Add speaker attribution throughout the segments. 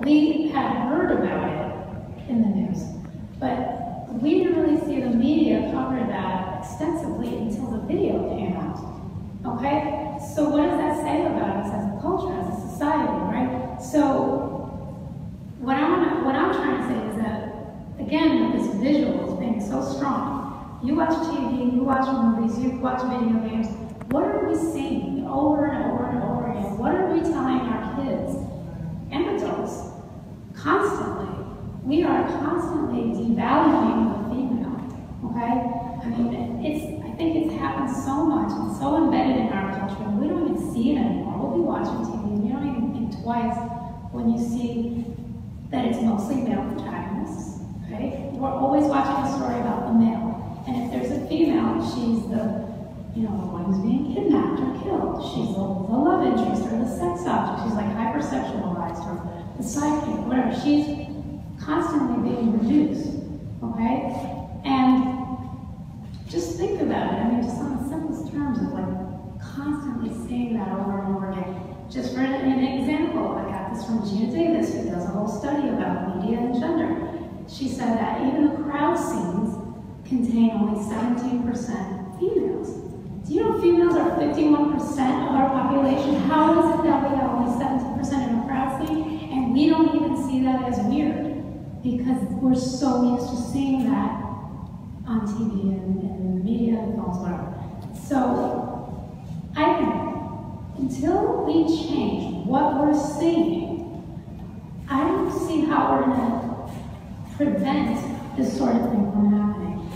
Speaker 1: we had heard about it in the news, but we didn't really see the media cover that extensively until the video came out. Okay? So what does that say about us as a culture, as a society, right? So what I'm trying to say is that, again, with this visuals being so strong, you watch TV, you watch movies, you watch video games, what are we seeing over and over and over again? What are we telling our kids and adults constantly? We are constantly devaluing the female, okay? I mean, I think it's happened so much and so embedded in our culture, and we don't even see it anymore. We'll be watching TV, and you don't even think twice when you see that it's mostly male protagonists, okay? We're always watching a story about the male, and if there's a female, she's the one who's being kidnapped or killed. She's the love interest or the sex object. She's like hypersexualized or the sidekick, whatever. She's constantly being reduced, okay? And just think about it. I mean, just on the simplest terms of like constantly seeing that over and over again. Just for an example, I got this from Gina Davis, who does a whole study about media and gender. She said that even the crowd scenes contain only 17% females. Do you know females are 51% of our population? How is it that we have only 17% in a crowd scene and we don't even see that as weird? Because we're so used to seeing that on TV and in the media and films, whatever. So I think until we change what we're seeing, I don't see how we're going to prevent this sort of thing from happening.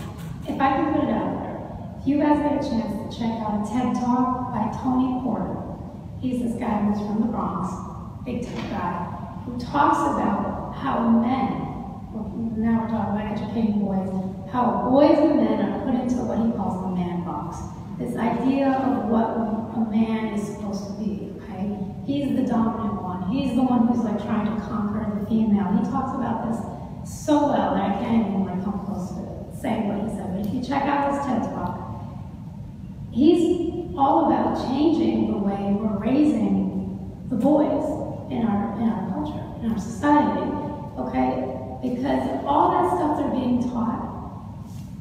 Speaker 1: If I can put it out there, if you guys get a chance to check out a TED Talk by Tony Porter, he's this guy who's from the Bronx, big tech guy, who talks about how men, now we're talking about educating boys, how boys and men are put into what he calls the man box. This idea of what a man is supposed to be, okay? He's the dominant one. He's the one who's like trying to conquer the female. He talks about this so well that I can't even like come close to saying what he said. But if you check out his TED Talk, he's all about changing the way we're raising the boys in our culture, in our society, okay? Because all that stuff they're being taught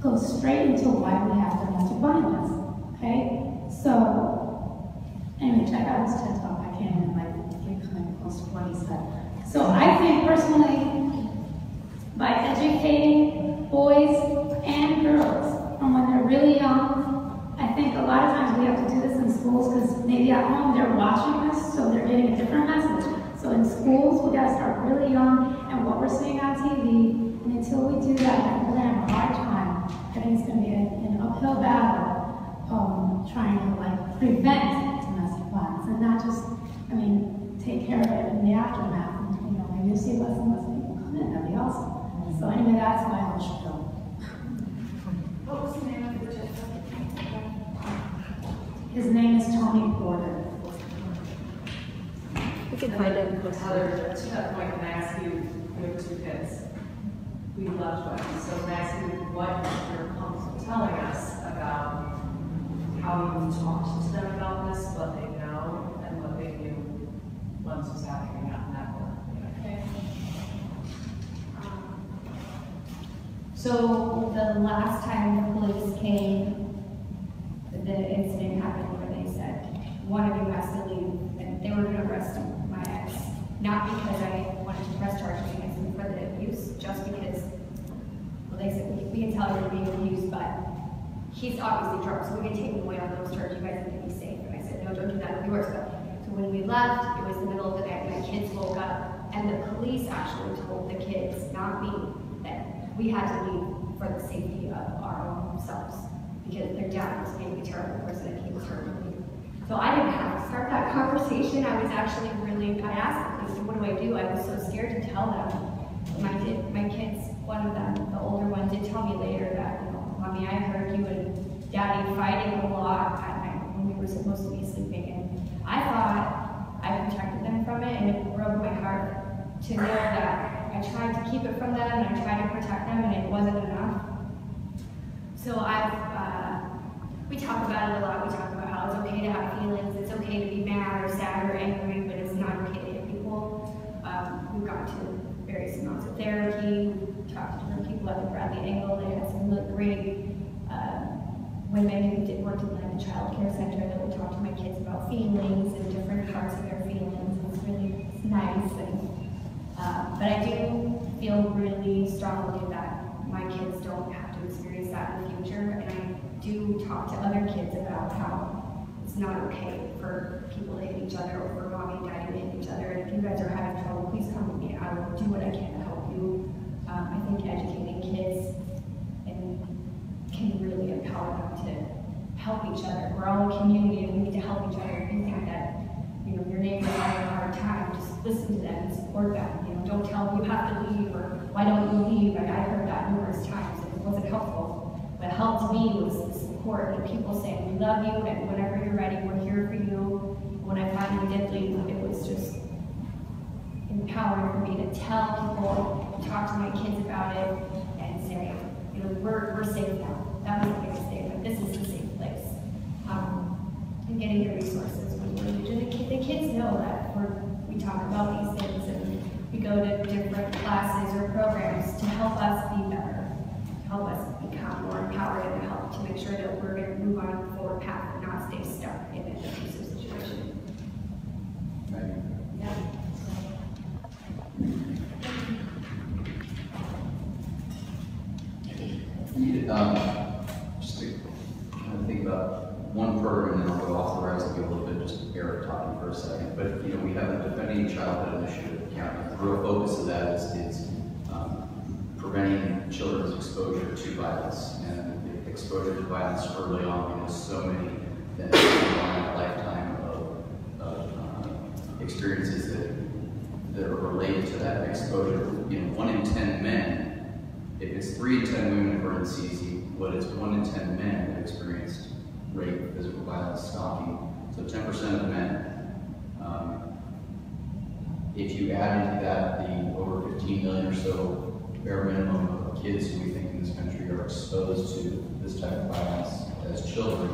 Speaker 1: goes straight into why we have domestic violence, okay? So, anyway, check out his TED Talk. I can't even like get kind of close to what he said. So I think personally, by educating boys and girls from when they're really young, I think a lot of times we have to do this in schools because maybe at home they're watching us, so they're getting a different message. So in schools, we got to start really young, and what we're seeing on TV, and until we do that, we're going to have a hard time. I think it's going to be an uphill battle trying to like prevent domestic violence and not just, I mean, take care of it in the aftermath. And, maybe you'll see less and less people come in. That'd be awesome. So anyway, that's my whole spiel.
Speaker 2: What was the name of the TED Talk?
Speaker 1: His name is Tony Porter.
Speaker 3: You can find it.
Speaker 2: Heather, to that point, can I ask you, you have 2 kids. We love weapons, so can I ask you what you're comfortable telling us about how you talked to them about this, what they know, and what they knew once was happening out in that world?
Speaker 4: Okay. So the last time the police came, the incident happened where they said, one of you has to leave, and they were going to arrest my ex. Not because I wanted to press charges against him for the abuse, just because, well, they said, we can tell you're being abused, but he's obviously drunk, so we can take him away on those charges. You guys need to be safe. And I said, no, don't do that. It'll be worse. So when we left, it was the middle of the night, my kids woke up, and the police actually told the kids, not me, that we had to leave for the safety of our own selves, because their dad was maybe a terrible person and he was hurting me. So I didn't have to start that conversation. I was actually I asked the police, what do? I was so scared to tell them. My kids, one of them, the older one, did tell me later that, Mommy, I heard you and Daddy fighting a lot at night when we were supposed to be sleeping. And I thought I protected them from it, and it broke my heart to know that I tried to keep it from them and I tried to protect them, and it wasn't enough. So we talk about it a lot. We talk about how it's okay to have feelings, it's okay to be mad or sad or angry, but it's not okay to hit people. We've got gone to various amounts of therapy, talked to different people at the Bradley Angle. They had some really great women who worked in like the child care center that would talk to my kids about feelings and different parts of their feelings. It's really nice. But I do feel really strongly that my kids don't have to experience that in the future. And I do talk to other kids about how it's not okay for people to hit each other or for mommy and daddy to hit each other. And if you guys are having trouble, please come with me. I will do what I can to help you. I think educating kids can really empower them to help each other. We're all a community and we need to help each other. If you think that, you know, your neighbor is having a hard time, just listen to them and support them. You know, don't tell them you have to leave or why don't you leave. Like, I heard that numerous times and it wasn't helpful. What helped me was the support and people saying, we love you and whenever you're ready, we're here for you. When I finally did leave, it was just empowering for me to tell people, talk to my kids about it and say, you know, we're safe now. That was the biggest thing, but this is a safe place. And getting the resources. The kids know that we talk about these things and we go to different classes or programs to help us be better, to help us become more empowered and to help to make sure that we're going to move on a forward path and not stay stuck in an abusive situation. Yeah.
Speaker 3: Just to kind of think about one program, and then I'll go off the rails and be a little bit just Eric talking for a second. But you know, we have a Defending Childhood initiative at the county. The real focus of that is preventing children's exposure to violence, and the exposure to violence early on, because so many that have a lifetime of experiences that are related to that exposure. You know, 1 in 10 men. If it's 3 in 10 women who are in CZ, what is 1 in 10 men have experienced rape, physical violence, stalking. So 10% of men. If you add into that the over 15 million or so bare minimum of kids who we think in this country are exposed to this type of violence as children,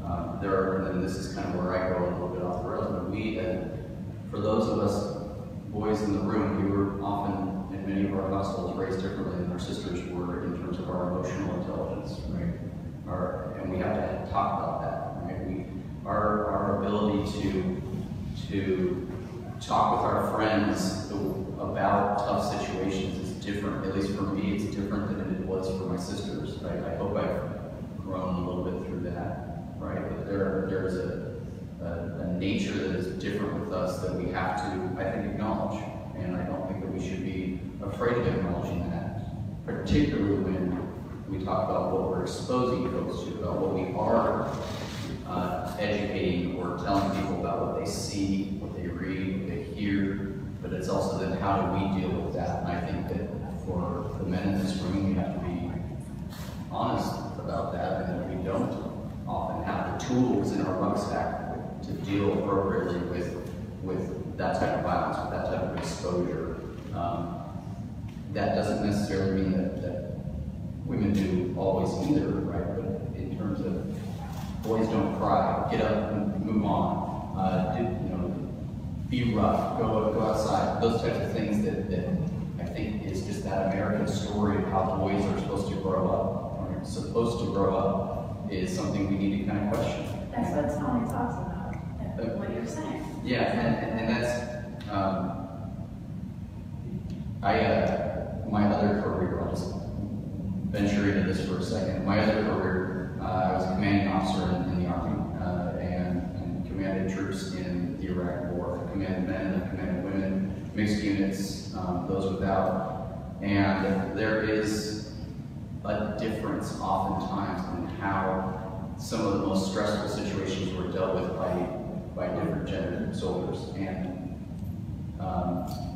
Speaker 3: and this is kind of where I go a little bit off the rails, but for those of us boys in the room, we were often in many of our households raised differently than our sisters were in terms of our emotional intelligence, right? And we have to talk about that, right? Our ability to talk with our friends about tough situations is different. At least for me, it's different than it was for my sisters, right? I hope I've grown a little bit through that, right? But there's a nature that is different with us that we have to, I think, acknowledge. And I don't think that we should be afraid of acknowledging that, particularly when we talk about what we're exposing folks to, about what we are educating or telling people about what they see, what they read, what they hear. But it's also then how do we deal with that? And I think that for the men in this room, we have to be honest about that, and that we don't often have the tools in our rucksack to deal appropriately with that type of violence, with that type of exposure. That doesn't necessarily mean that women do always either, right? But in terms of boys don't cry, get up and move on, be rough, go outside, those types of things that I think is just that American story of how boys are supposed to grow up, or supposed to grow up, is something we need to kind of question.
Speaker 1: That's what Tony talks about, what you're saying.
Speaker 3: Yeah, and that's, my other career, I'll just venture into this for a second. My other career, I was a commanding officer in the Army and commanded troops in the Iraq War. I commanded men, I commanded women, mixed units, those without. And there is a difference oftentimes in how some of the most stressful situations were dealt with by different gendered soldiers. And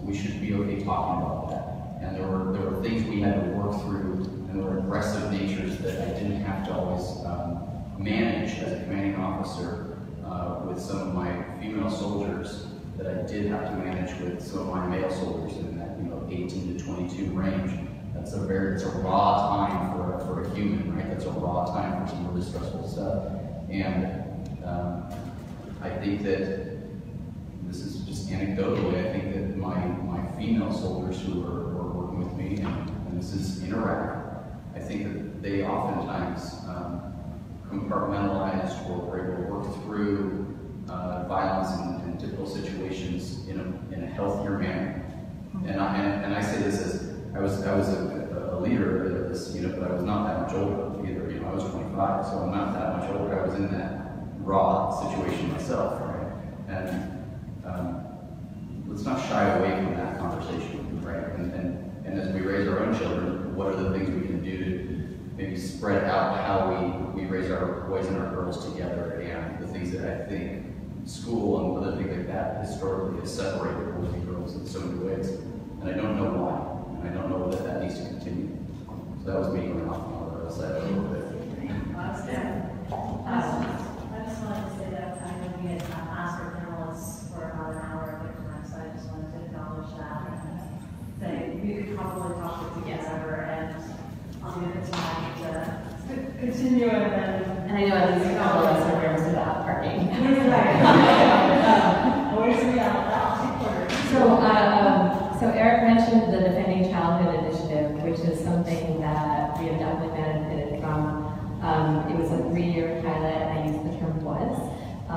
Speaker 3: we should be okay talking about that. And there were things we had to work through, and there were aggressive natures that I didn't have to always manage as a commanding officer with some of my female soldiers that I did have to manage with some of my male soldiers in that 18 to 22 range. It's a raw time for a human, right? That's a raw time for some really stressful stuff. And I think that this is just anecdotally, I think that my female soldiers who are working with me, and this is in Iraq. I think that they oftentimes compartmentalized or were able to work through violence and difficult situations in a healthier manner. And I say this as I was a leader of this unit, but I was not that much older either. You know, I was 25, so I'm not that much older. I was in that raw situation myself, right? And let's not shy away from that conversation, right? And as we raise our own children, what are the things we can do to maybe spread out how we raise our boys and our girls together, and the things that I think school and other things like that historically has separated boys and girls in so many ways. And I don't know why, and I don't know that needs to continue. So that was me going off on the side a little bit.
Speaker 5: I just wanted to say that I'm going to be at Oscar panelists for about an hour at their time, so I just wanted to acknowledge that. That we could probably talk with you forever, and I'll give it time to continue it.
Speaker 6: And I know at least a couple of us are nervous about parking. So Eric mentioned the Defending Childhood Initiative, which is something that we have definitely benefited from. It was a 3-year pilot, and I use the term was, a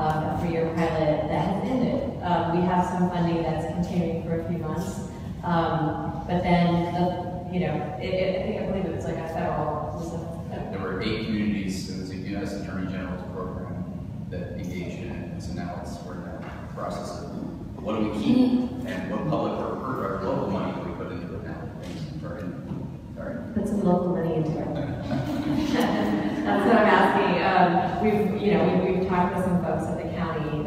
Speaker 6: 3-year pilot that has ended. We have some funding that's continuing for a few months, but then, I believe it was like a federal.
Speaker 3: There were 8 communities. It was a U.S. Attorney General's program that engaged in it, and so now we're in that process of what do we keep and what public or local money do we put into it now? Sorry.
Speaker 6: Put some local money into it. That's what I'm asking. We've talked with some folks at the county.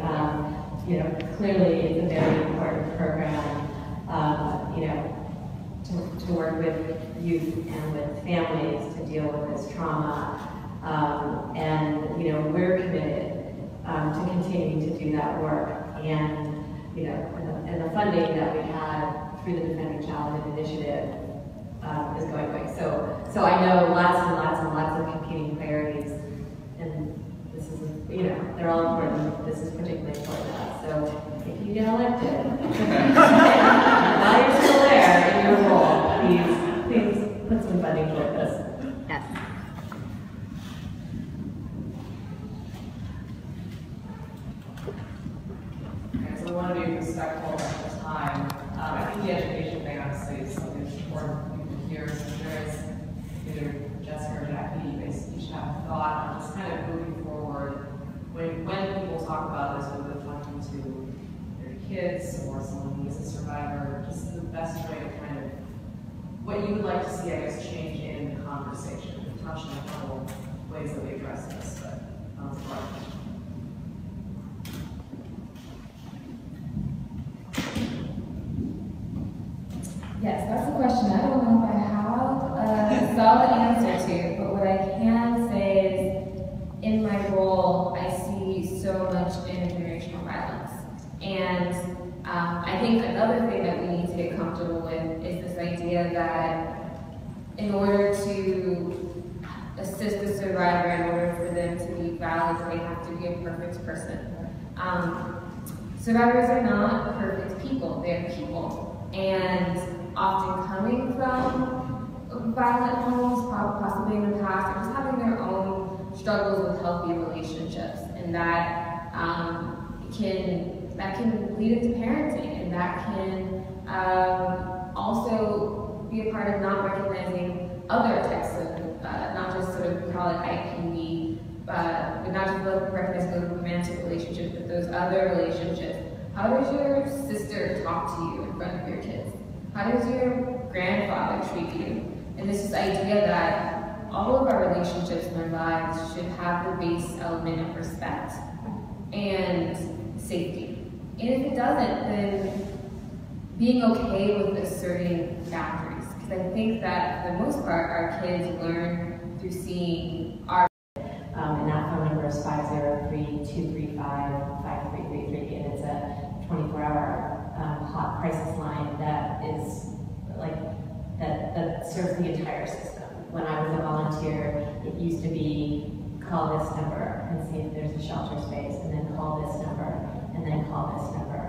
Speaker 6: Clearly it's a very important program. To work with youth and with families to deal with this trauma. We're committed to continuing to do that work. And the funding that we had through the Defending Childhood Initiative is going away. So I know lots and lots and lots of competing priorities, and this is, they're all important. This is particularly important to us. So if you get elected, while you're still there in your role, please put some funding toward this. Yes.
Speaker 2: Okay, so we want to be respectful of the time. I think the education thing honestly is something that's important for people to hear. So there is either Jessica or Jackie, you guys each have a thought on just kind of moving forward. When people talk about this, whether they're talking to their kids or someone who is a survivor, just the best way to kind of, what you would like to see, I guess, change in the conversation. We touched on a couple ways that we address this, but that's a lot.
Speaker 7: Yes, that's a question I don't know if I have a solid answer to, but what I can say is in my role, I see so much intergenerational violence. And I think another thing that we need to get comfortable with is this idea that in order to assist the survivor, in order for them to be valid, they have to be a perfect person. Survivors are not perfect people, they're people. And often coming from violent homes, possibly in the past, or just having their own struggles with healthy relationships, and that can lead into parenting, and that can also be a part of not recognizing other types of, not just sort of, we call it IPV, but not just recognizing those romantic relationships, but those other relationships. How does your sister talk to you in front of your kids? How does your grandfather treat you? And this is idea that all of our relationships in our lives should have the base element of respect and safety. And if it doesn't, then being okay with asserting boundaries. Because I think that for the most part, our kids learn through seeing our
Speaker 6: And that phone number is 503-235-5333, and it's a 24-hour hot crisis line that is that serves the entire system. When I was a volunteer, it used to be call this number and see if there's a shelter space, and then call this number, and then call this number.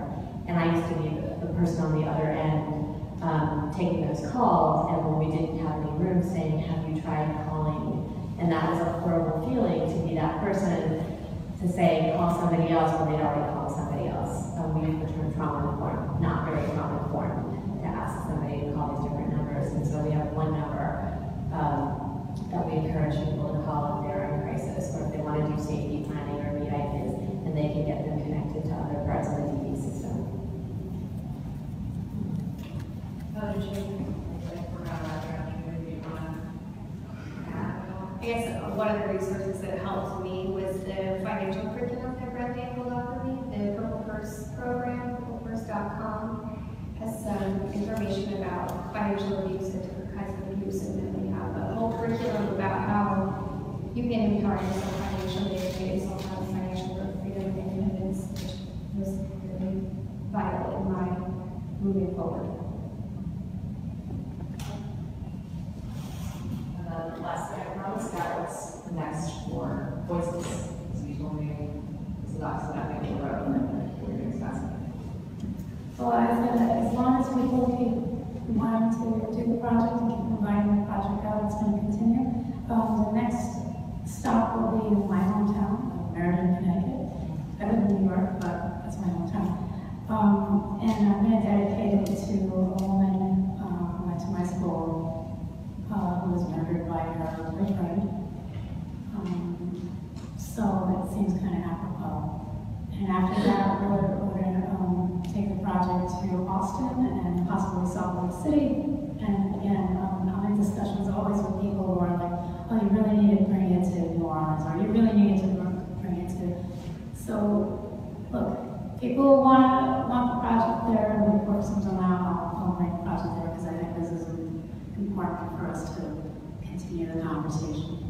Speaker 6: And I used to be the person on the other end taking those calls, and when we didn't have any room, saying, have you tried calling? And that was a horrible feeling to be that person to say, call somebody else when they'd already called somebody else. We use the term trauma-informed, not very trauma-informed, to ask somebody to call these different numbers. And so we have one number that we encourage people to call if they're in crisis, or if they want to do safety planning or meet ideas, and they can get them connected to other parts of the DV system.
Speaker 4: I guess one of the resources that helped me was the financial curriculum that Brenda pulled off for me. The Purple First program, purplefirst.com, has some information about financial abuse and different kinds of abuse, and then we have a whole curriculum about how you can empower yourself financially and create some financial freedom and independence, which was really vital in my moving forward.
Speaker 2: Last thing I promised, that was next for Voices. So you told me it's not so that big of a road, and we're doing fast.
Speaker 1: Well, I said that as long as people keep wanting to do the project and keep inviting the project out, it's going to continue. The next stop will be in my hometown of Meriden, Connecticut. I live in New York, but that's my hometown. And I'm going to dedicate it to a woman who went to my school, who was murdered by her boyfriend. So it seems kind of apropos. And after that, we're going to take the project to Austin and possibly Salt Lake City. And again, I'm in discussions always with people who are like, oh, you really need to bring it to New Orleans, or you really need to bring it to. So, look, people want the project there, and we work something out. I'll bring the project there because I think this is important for us to continue the conversation.